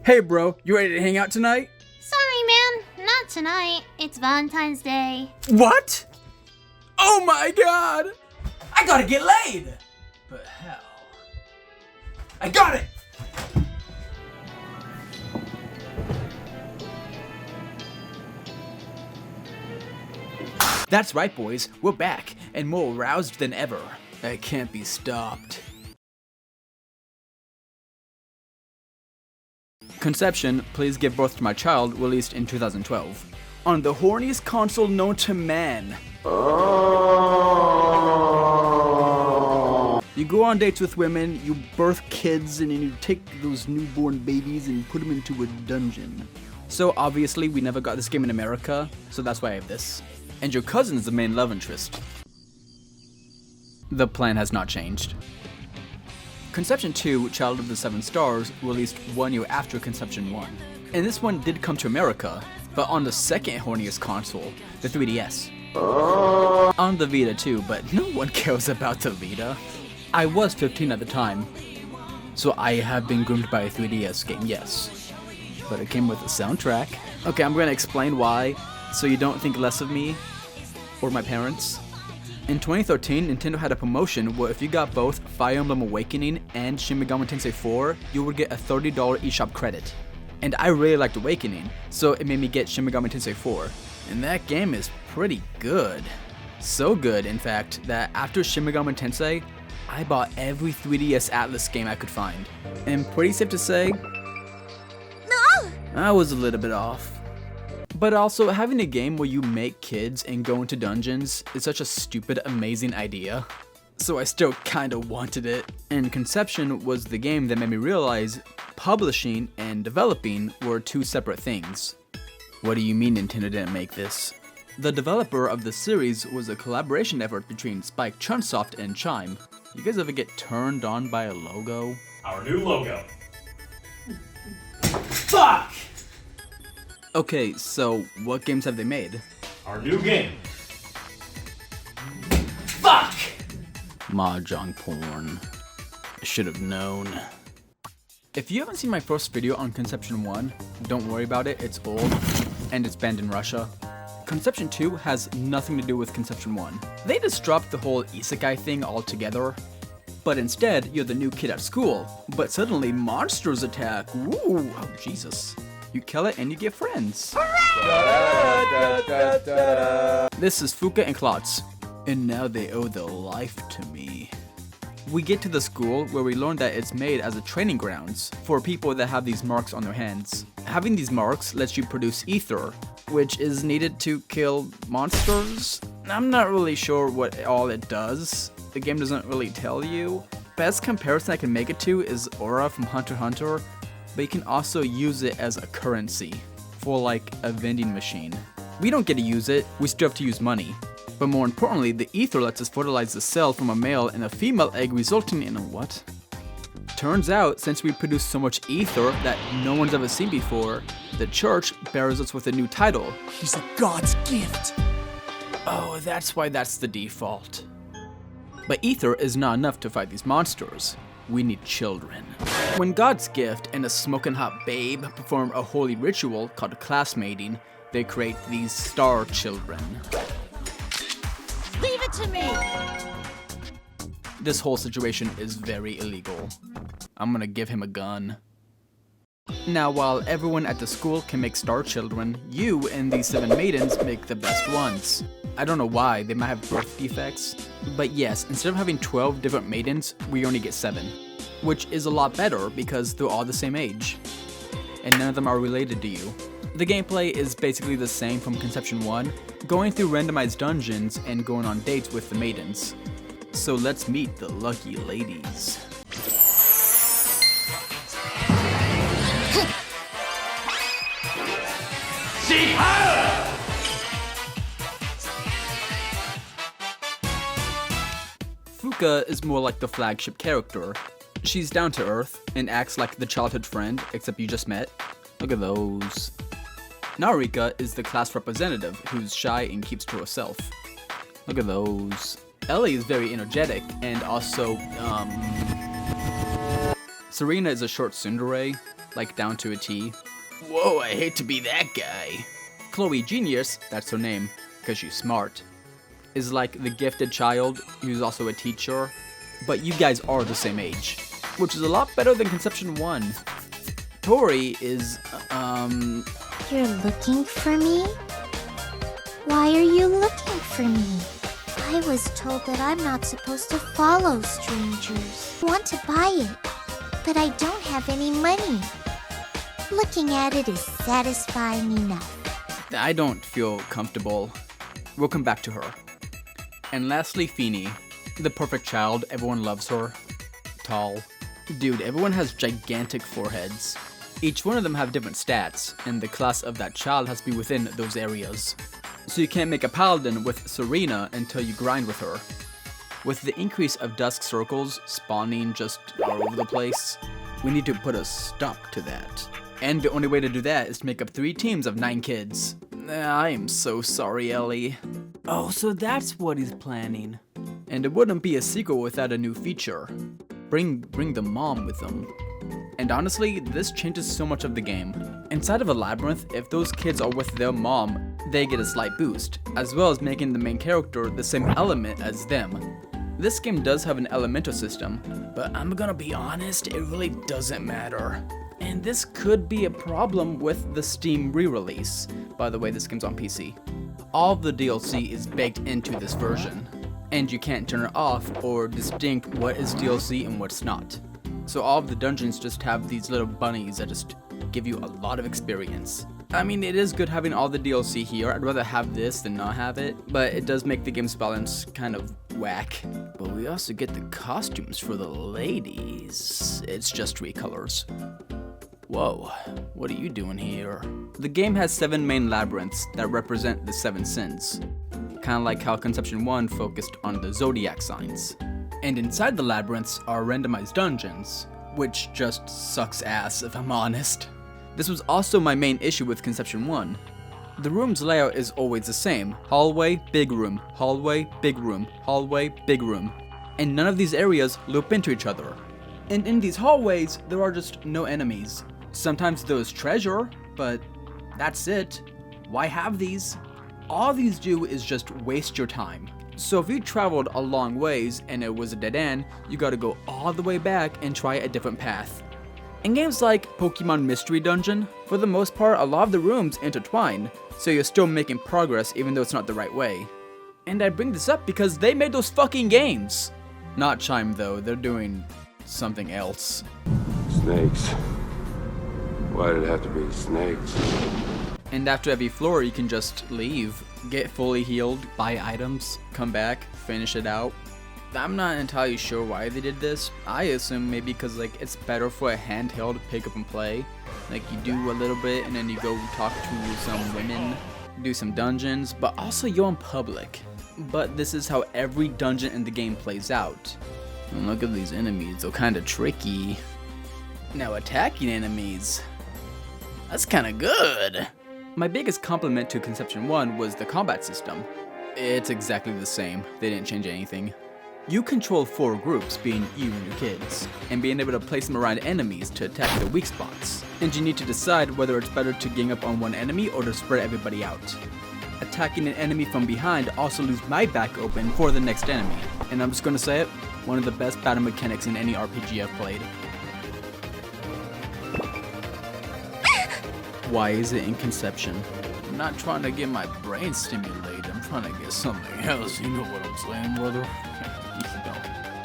Hey bro, you ready to hang out tonight? Sorry man, not tonight. It's Valentine's Day. What? Oh my god! I gotta get laid! But how? I got it! That's right boys, we're back, and more aroused than ever. I can't be stopped. Conception, Please Give Birth to My Child, released in 2012. On the horniest console known to man. You go on dates with women, you birth kids, and then you take those newborn babies and put them into a dungeon. So obviously we never got this game in America, so that's why I have this. And your cousin is the main love interest. The plan has not changed. Conception 2, Child of the Seven Stars, released 1 year after Conception 1. And this one did come to America, but on the second horniest console, the 3DS. On the Vita too, but no one cares about the Vita. I was 15 at the time, so I have been groomed by a 3DS game, yes. But it came with a soundtrack. Okay, I'm gonna explain why, so you don't think less of me, or my parents. In 2013, Nintendo had a promotion where if you got both Fire Emblem Awakening and Shin Megami Tensei 4, you would get a $30 eShop credit. And I really liked Awakening, so it made me get Shin Megami Tensei 4. And that game is pretty good. So good, in fact, that after Shin Megami Tensei, I bought every 3DS Atlas game I could find. And pretty safe to say, No! I was a little bit off. But also, having a game where you make kids and go into dungeons is such a stupid, amazing idea. So I still kinda wanted it. And Conception was the game that made me realize publishing and developing were two separate things. What do you mean Nintendo didn't make this? The developer of the series was a collaboration effort between Spike Chunsoft and Chime. You guys ever get turned on by a logo? Our new logo. Fuck! Okay, so what games have they made? Our new game. Fuck! Mahjong porn. I should have known. If you haven't seen my first video on Conception 1, don't worry about it, it's old, and it's banned in Russia. Conception 2 has nothing to do with Conception 1. They just dropped the whole isekai thing altogether. But instead, you're the new kid at school, but suddenly monsters attack. Woo! Oh, Jesus. You kill it and you get friends. This is Fuka and Klotz, and now they owe their life to me. We get to the school where we learn that it's made as a training grounds for people that have these marks on their hands. Having these marks lets you produce ether, which is needed to kill monsters. I'm not really sure what all it does. The game doesn't really tell you. Best comparison I can make it to is Aura from Hunter x Hunter, but you can also use it as a currency for like a vending machine. We don't get to use it, we still have to use money. But more importantly, the ether lets us fertilize the cell from a male and a female egg, resulting in a what? Turns out, since we produce so much ether that no one's ever seen before, the church bears us with a new title. He's a god's gift. Oh, that's why that's the default. But ether is not enough to fight these monsters. We need children. When God's gift and a smoking hot babe perform a holy ritual called class mating, they create these star children. Leave it to me! This whole situation is very illegal. I'm gonna give him a gun. Now, while everyone at the school can make star children, you and these 7 maidens make the best ones. I don't know why, they might have birth defects. But yes, instead of having 12 different maidens, we only get 7. Which is a lot better because they're all the same age. And none of them are related to you. The gameplay is basically the same from Conception 1, going through randomized dungeons and going on dates with the maidens. So let's meet the lucky ladies. Fuka is more like the flagship character. She's down to earth and acts like the childhood friend, except you just met. Look at those. Narika is the class representative who's shy and keeps to herself. Look at those. Ellie is very energetic and also, Serena is a short tsundere. like down to a T. Whoa, I hate to be that guy. Chloe Genius, that's her name, because she's smart, is like the gifted child who's also a teacher, but you guys are the same age, which is a lot better than Conception 1. Tori is, You're looking for me? Why are you looking for me? I was told that I'm not supposed to follow strangers. I want to buy it, but I don't have any money. Looking at it is satisfying enough. I don't feel comfortable. We'll come back to her. And lastly, Feeny, the perfect child, everyone loves her. Tall. Dude, everyone has gigantic foreheads. Each one of them have different stats, and the class of that child has to be within those areas. So you can't make a paladin with Serena until you grind with her. With the increase of dusk circles spawning just all over the place, we need to put a stop to that. And the only way to do that is to make up 3 teams of 9 kids. I am so sorry, Ellie. Oh, so that's what he's planning. And it wouldn't be a sequel without a new feature. Bring the mom with them. And honestly, this changes so much of the game. Inside of a labyrinth, if those kids are with their mom, they get a slight boost, as well as making the main character the same element as them. This game does have an elemental system, but I'm gonna be honest, it really doesn't matter. And this could be a problem with the Steam re-release. By the way, this game's on PC. All of the DLC is baked into this version, and you can't turn it off or distinct what is DLC and what's not. So all of the dungeons just have these little bunnies that just give you a lot of experience. I mean, it is good having all the DLC here. I'd rather have this than not have it, but it does make the game's balance kind of whack. But we also get the costumes for the ladies. It's just 3 colors. Whoa, what are you doing here? The game has 7 main labyrinths that represent the 7 sins. Kinda like how Conception 1 focused on the zodiac signs. And inside the labyrinths are randomized dungeons, which just sucks ass if I'm honest. This was also my main issue with Conception 1. The room's layout is always the same. Hallway, big room, hallway, big room, hallway, big room. And none of these areas loop into each other. And in these hallways, there are just no enemies. Sometimes there's treasure, but that's it. Why have these? All these do is just waste your time. So if you traveled a long ways and it was a dead end, you gotta go all the way back and try a different path. In games like Pokemon Mystery Dungeon, for the most part a lot of the rooms intertwine, so you're still making progress even though it's not the right way. And I bring this up because they made those fucking games! Not Chime though, they're doing something else. Snakes. Why did it have to be snakes? And after every floor you can just leave, get fully healed, buy items, come back, finish it out. I'm not entirely sure why they did this. I assume maybe because like it's better for a handheld to pick up and play. Like you do a little bit and then you go talk to some women, do some dungeons, but also you're in public. But this is how every dungeon in the game plays out. And look at these enemies, they're kinda tricky. Now attacking enemies, that's kinda good. My biggest compliment to Conception 1 was the combat system. It's exactly the same, they didn't change anything. You control 4 groups, being you and your kids, and being able to place them around enemies to attack the weak spots. And you need to decide whether it's better to gang up on one enemy or to spread everybody out. Attacking an enemy from behind also leaves my back open for the next enemy. And I'm just gonna say it, one of the best battle mechanics in any RPG I've played. Why is it in Conception? I'm not trying to get my brain stimulated, I'm trying to get something else, you know what I'm saying, brother?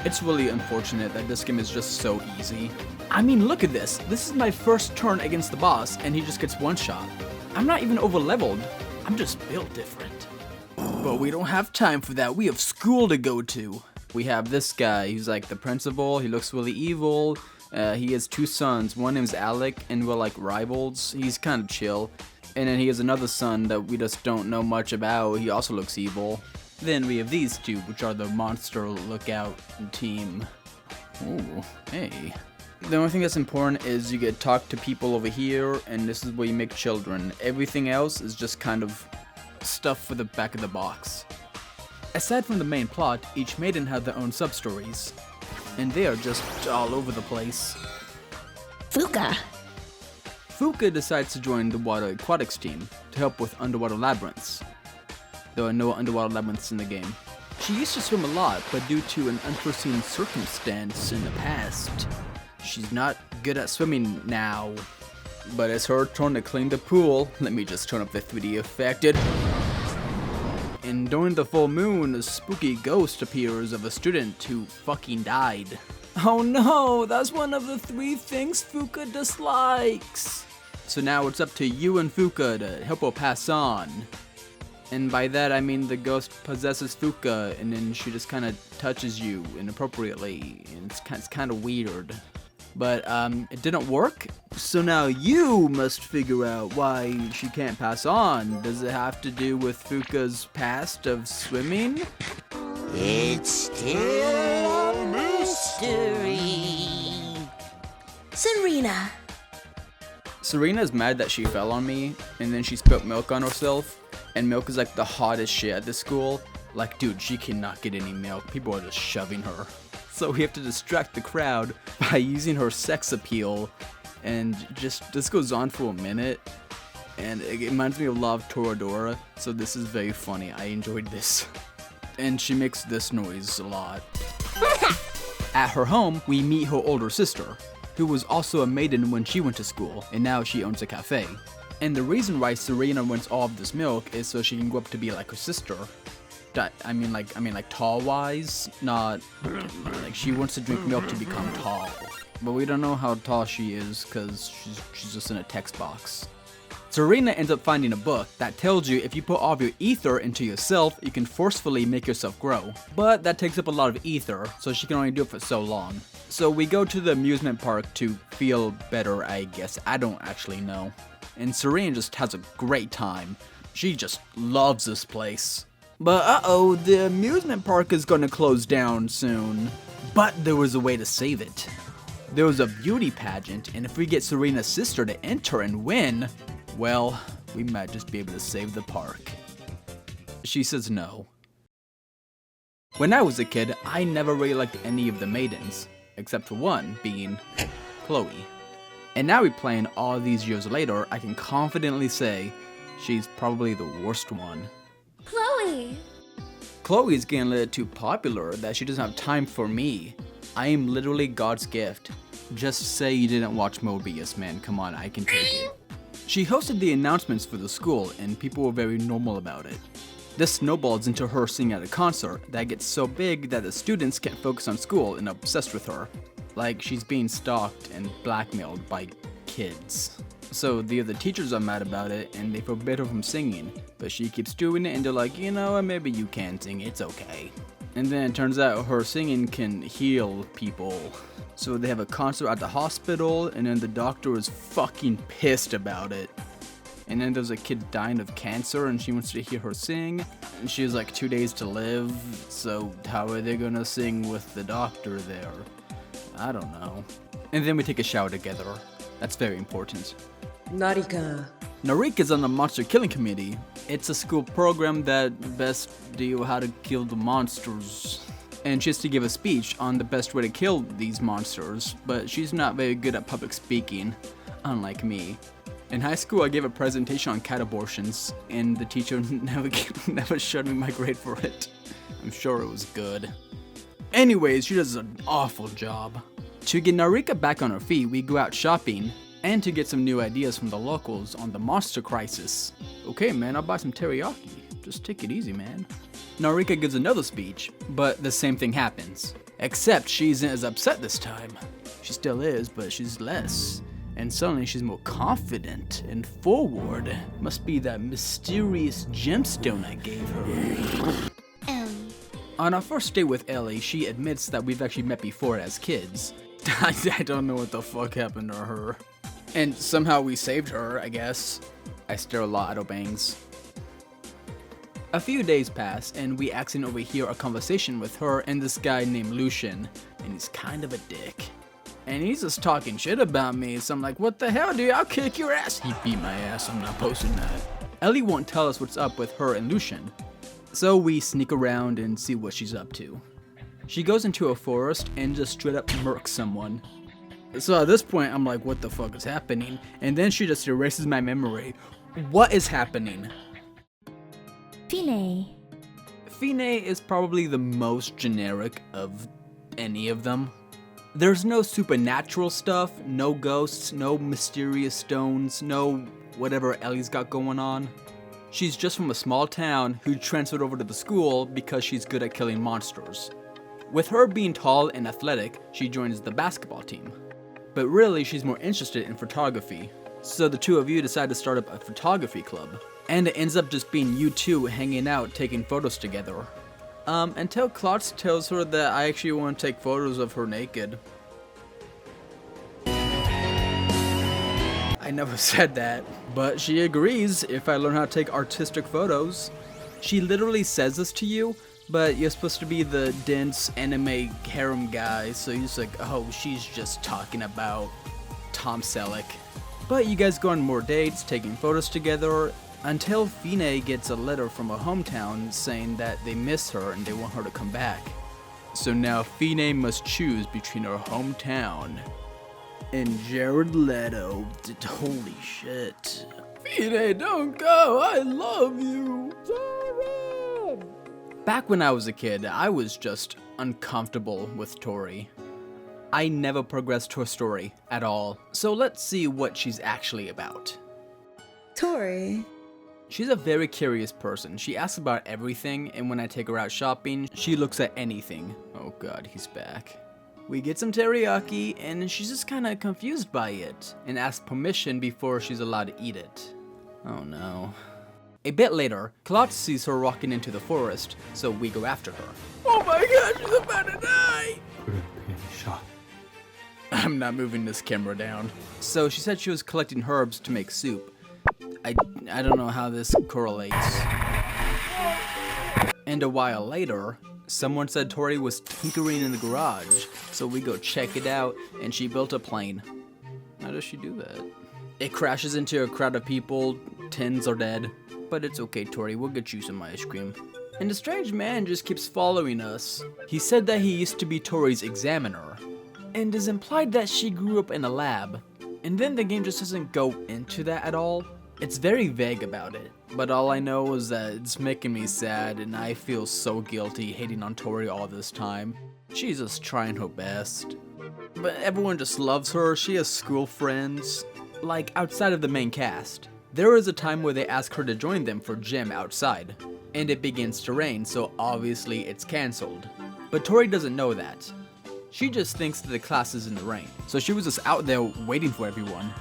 It's really unfortunate that this game is just so easy. I mean, look at this. This is my first turn against the boss, and he just gets one shot. I'm not even over leveled. I'm just built different. But we don't have time for that. We have school to go to. We have this guy. He's like the principal. He looks really evil. He has 2 sons. One name's Alec, and we're like rivals. He's kind of chill. And then he has another son that we just don't know much about. He also looks evil. Then we have these 2, which are the monster lookout team. Ooh, hey. The only thing that's important is you get to talk to people over here, and this is where you make children. Everything else is just kind of stuff for the back of the box. Aside from the main plot, each maiden had their own sub-stories. And they are just all over the place. Fuka, Fuka decides to join the water aquatics team to help with underwater labyrinths. There are no underwater labyrinths in the game. She used to swim a lot, but due to an unforeseen circumstance in the past, she's not good at swimming now. But it's her turn to clean the pool. Let me just turn up the 3D effect. And during the full moon, a spooky ghost appears of a student who fucking died. Oh no, that's one of the 3 things Fuka dislikes. So now it's up to you and Fuka to help her pass on. And by that I mean the ghost possesses Fuka and then she just kind of touches you inappropriately. And it's kind of weird. But it didn't work. So now you must figure out why she can't pass on. Does it have to do with Fuka's past of swimming? It's still a mystery. Serena's mad that she fell on me, and then she spilled milk on herself, and milk is like the hottest shit at this school. Like, dude, she cannot get any milk. People are just shoving her. So we have to distract the crowd by using her sex appeal, and just this goes on for a minute, and it reminds me of Love Toradora, so this is very funny. I enjoyed this. And she makes this noise a lot. At her home, we meet her older sister, who was also a maiden when she went to school, and now she owns a cafe. And the reason why Serena wants all of this milk is so she can grow up to be like her sister. I mean like tall wise, not like she wants to drink milk to become tall. But we don't know how tall she is because she's just in a text box. Serena ends up finding a book that tells you if you put all of your ether into yourself, you can forcefully make yourself grow. But that takes up a lot of ether, so she can only do it for so long. So we go to the amusement park to feel better, I guess. I don't actually know. And Serena just has a great time. She just loves this place. But uh-oh, the amusement park is gonna close down soon. But there was a way to save it. There was a beauty pageant, and if we get Serena's sister to enter and win, well, we might just be able to save the park. She says no. When I was a kid, I never really liked any of the maidens, except for one being Chloe. And now we're playing all these years later, I can confidently say she's probably the worst one. Chloe is getting a little too popular that she doesn't have time for me. I am literally God's gift. Just say you didn't watch Mobius, man. Come on, I can take it. She hosted the announcements for the school and people were very normal about it. This snowballs into her singing at a concert that gets so big that the students can't focus on school and are obsessed with her. Like she's being stalked and blackmailed by kids. So the other teachers are mad about it and they forbid her from singing, but she keeps doing it and they're like, you know, maybe you can sing, it's okay. And then it turns out her singing can heal people. So they have a concert at the hospital and then the doctor is fucking pissed about it. And then there's a kid dying of cancer and she wants to hear her sing. And she has like 2 days to live, so how are they gonna sing with the doctor there? I don't know. And then we take a shower together. That's very important. Narika's on the monster killing committee. It's a school program that best deal how to kill the monsters. And she has to give a speech on the best way to kill these monsters, but she's not very good at public speaking, unlike me. In high school, I gave a presentation on cat abortions, and the teacher never showed me my grade for it. I'm sure it was good. Anyways, she does an awful job. To get Narika back on her feet, we go out shopping, and to get some new ideas from the locals on the monster crisis. Okay man, I'll buy some teriyaki. Just take it easy, man. Narika gives another speech, but the same thing happens. Except she isn't as upset this time. She still is, but she's less. And suddenly she's more confident and forward. Must be that mysterious gemstone I gave her. On our first date with Ellie, she admits that we've actually met before as kids. I don't know what the fuck happened to her. And somehow we saved her, I guess. I stare a lot at her bangs. A few days pass, and we accidentally overhear a conversation with her and this guy named Lucian, and he's kind of a dick. And he's just talking shit about me, so I'm like, what the hell, dude? I'll kick your ass. He beat my ass, I'm not posting that. Ellie won't tell us what's up with her and Lucian, so we sneak around and see what she's up to. She goes into a forest and just straight up murks someone. So at this point, I'm like, what the fuck is happening? And then she just erases my memory. What is happening? Fine. Fine is probably the most generic of any of them. There's no supernatural stuff, no ghosts, no mysterious stones, no whatever Ellie's got going on. She's just from a small town who transferred over to the school because she's good at killing monsters. With her being tall and athletic, she joins the basketball team. But really, she's more interested in photography. So the two of you decide to start up a photography club. And it ends up just being you two hanging out, taking photos together. Until Klotz tells her that I actually want to take photos of her naked. I never said that, but she agrees if I learn how to take artistic photos. She literally says this to you, but you're supposed to be the dense anime harem guy, so you're just like, oh, she's just talking about Tom Selleck. But you guys go on more dates, taking photos together, until Fine gets a letter from her hometown saying that they miss her and they want her to come back. So now Fine must choose between her hometown and Jared Leto. Holy shit. Fine, don't go, I love you. Jared! Back when I was a kid, I was just uncomfortable with Tori. I never progressed her story at all, so let's see what she's actually about. Tori. She's a very curious person. She asks about everything, and when I take her out shopping, she looks at anything. Oh god, he's back. We get some teriyaki, and she's just kinda confused by it, and asks permission before she's allowed to eat it. Oh no. A bit later, Klotz sees her walking into the forest, so we go after her. Oh my god, she's about to die! I'm not moving this camera down. So she said she was collecting herbs to make soup. I don't know how this correlates. And a while later, someone said Tori was tinkering in the garage, so we go check it out, and she built a plane. How does she do that? It crashes into a crowd of people, tens are dead. But it's okay, Tori, we'll get you some ice cream. And a strange man just keeps following us. He said that he used to be Tori's examiner, and is implied that she grew up in a lab. And then the game just doesn't go into that at all. It's very vague about it, but all I know is that it's making me sad and I feel so guilty hating on Tori all this time. She's just trying her best. But everyone just loves her, she has school friends, like outside of the main cast. There is a time where they ask her to join them for gym outside, and it begins to rain, so obviously it's cancelled. But Tori doesn't know that. She just thinks that the class is in the rain, so she was just out there waiting for everyone.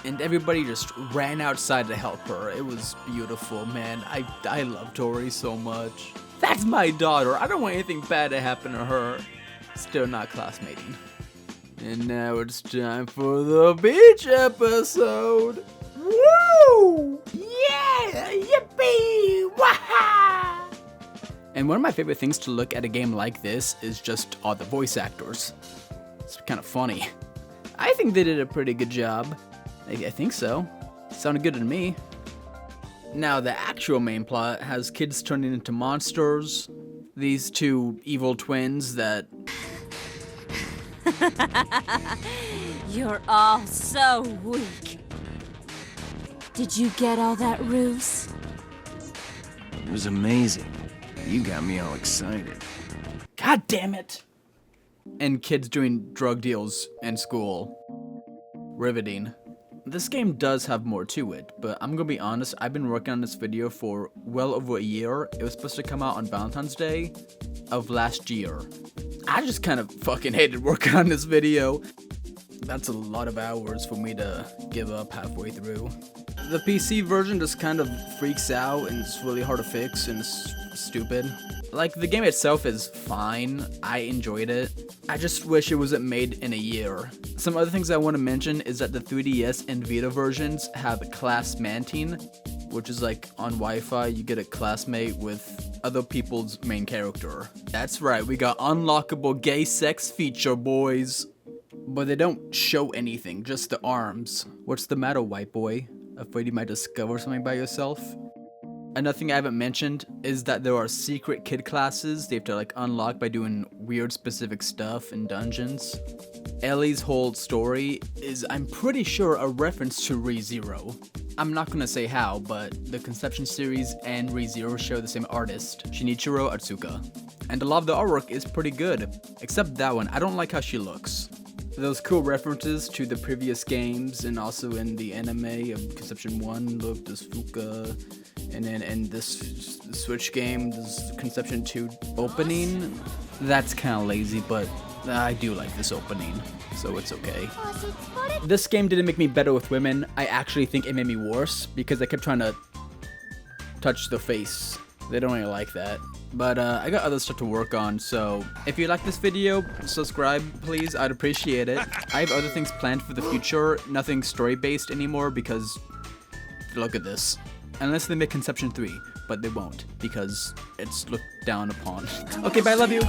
And everybody just ran outside to help her. It was beautiful, man. I love Tori so much. That's my daughter. I don't want anything bad to happen to her. Still not classmating. And now it's time for the beach episode. Woo! Yeah! Yippee! Waha! And one of my favorite things to look at a game like this is just all the voice actors. It's kind of funny. I think they did a pretty good job. I think so. Sounded good to me. Now, the actual main plot has kids turning into monsters. These two evil twins that... You're all so weak. Did you get all that, Roos? It was amazing. You got me all excited. God damn it! And kids doing drug deals in school. Riveting. This game does have more to it, but I'm gonna be honest, I've been working on this video for well over a year. It was supposed to come out on Valentine's Day of last year. I just kind of fucking hated working on this video. That's a lot of hours for me to give up halfway through. The PC version just kind of freaks out and it's really hard to fix and it's stupid. Like, the game itself is fine. I enjoyed it. I just wish it wasn't made in a year. Some other things I want to mention is that the 3DS and Vita versions have classmanting, which is like on Wi-Fi, you get a classmate with other people's main character. That's right, we got unlockable gay sex feature, boys. But they don't show anything, just the arms. What's the matter, white boy? Afraid you might discover something by yourself? Another thing I haven't mentioned is that there are secret kid classes they have to like unlock by doing weird specific stuff in dungeons. Ellie's whole story is, I'm pretty sure, a reference to ReZero. I'm not gonna say how, but the Conception series and ReZero share the same artist, Shinichiro Atsuka. And a lot of the artwork is pretty good, except that one. I don't like how she looks. Those cool references to the previous games and also in the anime of Conception 1, look, this Fuka, and then in this Switch game, this Conception 2 opening, that's kind of lazy, but I do like this opening, so it's okay. This game didn't make me better with women. I actually think it made me worse because I kept trying to touch the face. They don't really like that. But I got other stuff to work on, so if you like this video, subscribe please, I'd appreciate it. I have other things planned for the future, nothing story-based anymore because look at this. Unless they make Conception 3, but they won't because it's looked down upon. Okay, bye, love you!